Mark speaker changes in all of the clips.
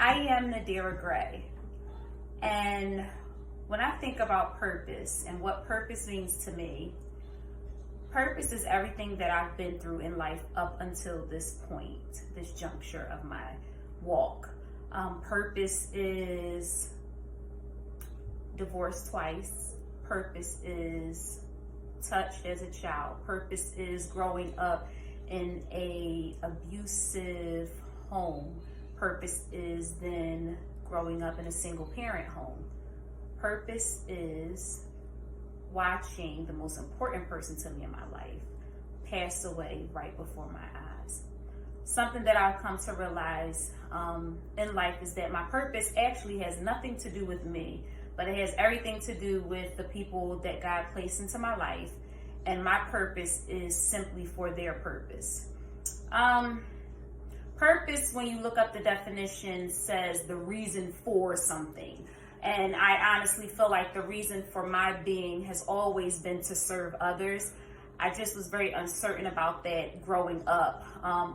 Speaker 1: I am Nadira Gray, and when I think about purpose and what purpose means to me, purpose is everything that I've been through in life up until this point, this juncture of my walk. Purpose is divorced twice. Purpose is touched as a child. Purpose is growing up in a abusive home. Purpose is then growing up in a single parent home. Purpose is watching the most important person to me in my life pass away right before my eyes. Something that I've come to realize in life is that my purpose actually has nothing to do with me, but it has everything to do with the people that God placed into my life, and my purpose is simply for their purpose. Purpose, when you look up the definition, says the reason for something. And I honestly feel like the reason for my being has always been to serve others. I just was very uncertain about that growing up.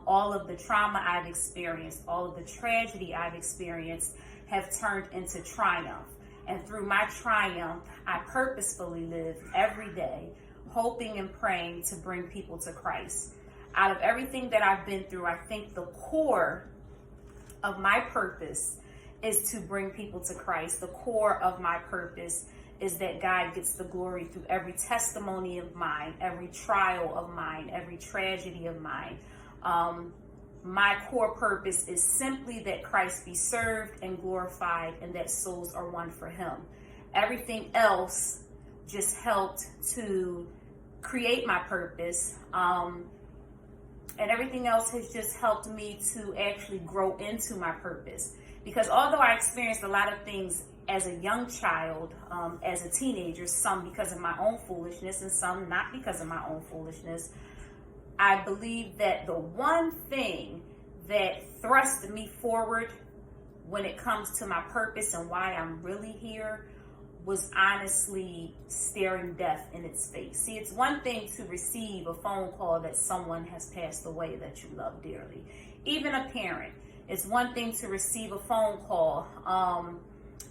Speaker 1: All of the trauma I've experienced, all of the tragedy I've experienced have turned into triumph. And through my triumph, I purposefully live every day, hoping and praying to bring people to Christ. Out of everything that I've been through, I think the core of my purpose is to bring people to Christ. The core of my purpose is that God gets the glory through every testimony of mine, every trial of mine, every tragedy of mine. My core purpose is simply that Christ be served and glorified and that souls are won for him. Everything else just helped to create my purpose. And everything else has just helped me to actually grow into my purpose. Because although I experienced a lot of things as a young child, as a teenager, some because of my own foolishness and some not because of my own foolishness, I believe that the one thing that thrust me forward when it comes to my purpose and why I'm really here was honestly staring death in its face. See, it's one thing to receive a phone call that someone has passed away that you love dearly. Even a parent. It's one thing to receive a phone call.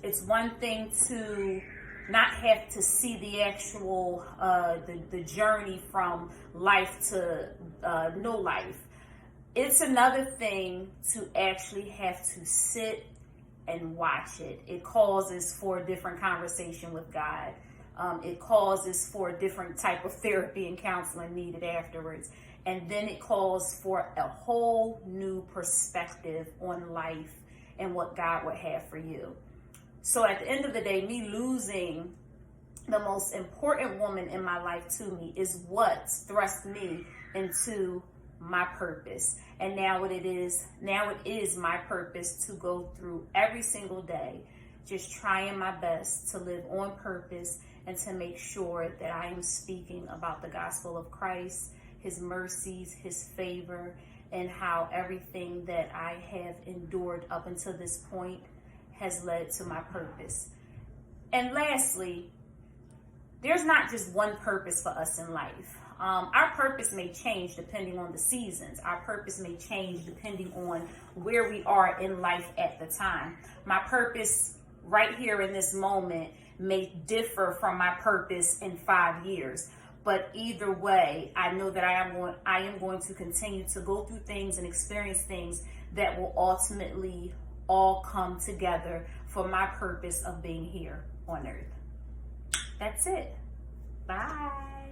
Speaker 1: It's one thing to not have to see the actual, the journey from life to no life. It's another thing to actually have to sit and watch it. It causes for a different conversation with God. It causes for a different type of therapy and counseling needed afterwards. And then it calls for a whole new perspective on life and what God would have for you. So at the end of the day, me losing the most important woman in my life to me is what thrust me into my purpose. And now it is my purpose to go through every single day, just trying my best to live on purpose and to make sure that I am speaking about the gospel of Christ, his mercies, his favor, and how everything that I have endured up until this point has led to my purpose. And lastly, there's not just one purpose for us in life. Our purpose may change depending on the seasons. Our purpose may change depending on where we are in life at the time. My purpose right here in this moment may differ from my purpose in 5 years. But either way, I know that I am going to continue to go through things and experience things that will ultimately all come together for my purpose of being here on earth. That's it. Bye.